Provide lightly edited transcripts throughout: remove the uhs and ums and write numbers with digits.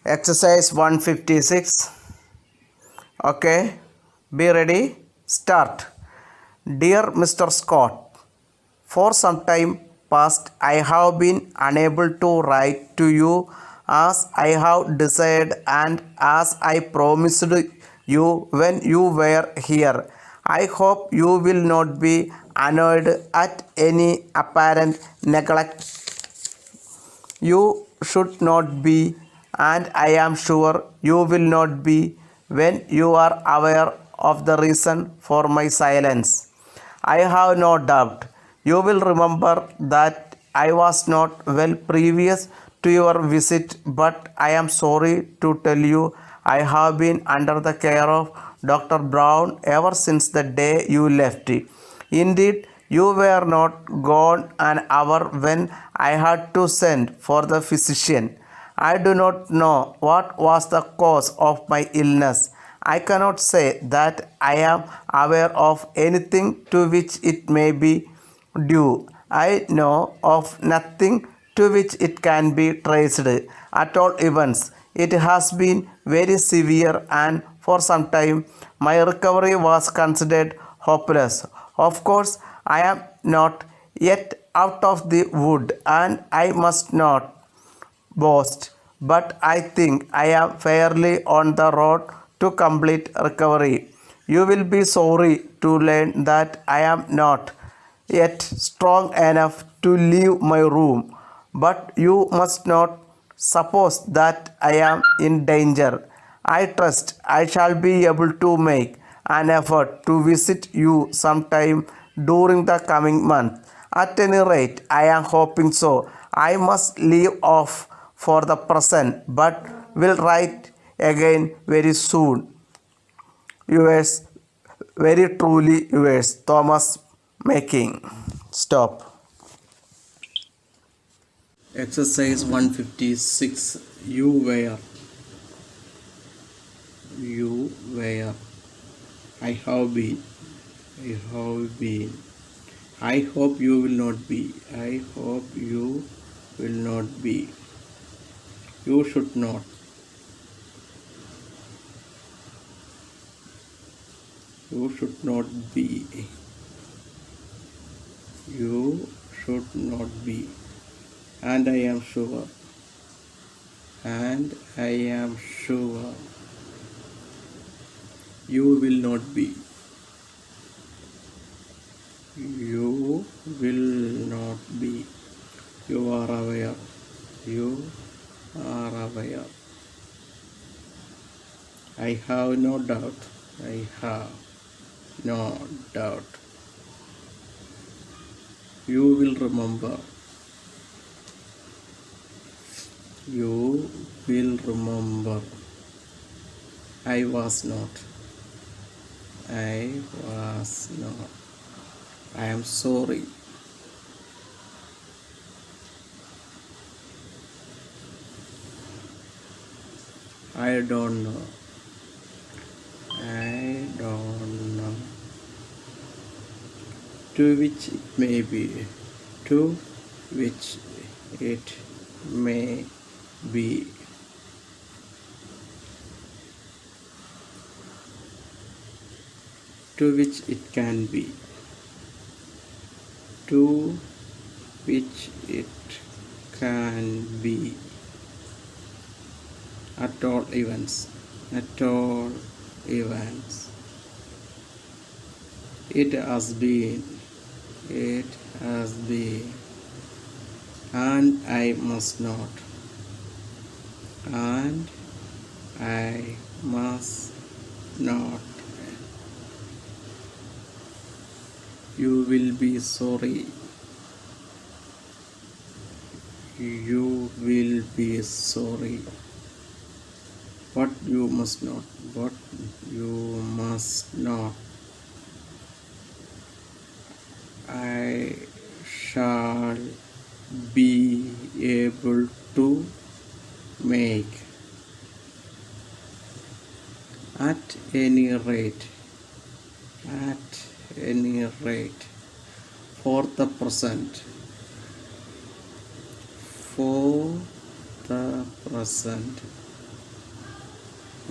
Exercise 156. Okay, be ready. Start. Dear Mr. Scott, for some time past I have been unable to write to you as I have desired and as I promised you when you were here. I hope you will not be annoyed at any apparent neglect. You should not be, and I am sure you will not be when you are aware of the reason for my silence. I have no doubt you will remember that I was not well previous to your visit, but I am sorry to tell you I have been under the care of Dr. Brown ever since the day you left. Indeed, you were not gone an hour when I had to send for the physician. I do not know what was the cause of my illness. I cannot say that I am aware of anything to which it may be due. I know of nothing to which it can be traced. At all events, it has been very severe, and for some time my recovery was considered hopeless. Of course, I am not yet out of the wood, and I must not boast, but I think I am fairly on the road to complete recovery. You will be sorry to learn that I am not yet strong enough to leave my room, but you must not suppose that I am in danger. I trust I shall be able to make an effort to visit you sometime during the coming month. At any rate, I am hoping so. I must leave off for the present, but will write again very soon. Yours, very truly yours, Thomas Making. Stop. Exercise 156. You were. I have been. I hope you will not be. I hope you will not be. You should not. You should not be. You should not be. And I am sure. And I am sure. You will not be. You will not be. You are aware. You are aware. I have no doubt. I have no doubt. You will remember. You will remember. I was not. I was not. I am sorry. I don't know. I don't know. To which it may be. To which it may be. To which it can be. To which it can be. At all events. At all events. It has been. It has been. And I must not. And I must not. You will be sorry. You will be sorry. But you must not. But you must not. I shall be able to make. At any rate. At any rate. For the present. For the present.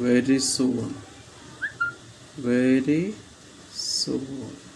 very soon, very soon.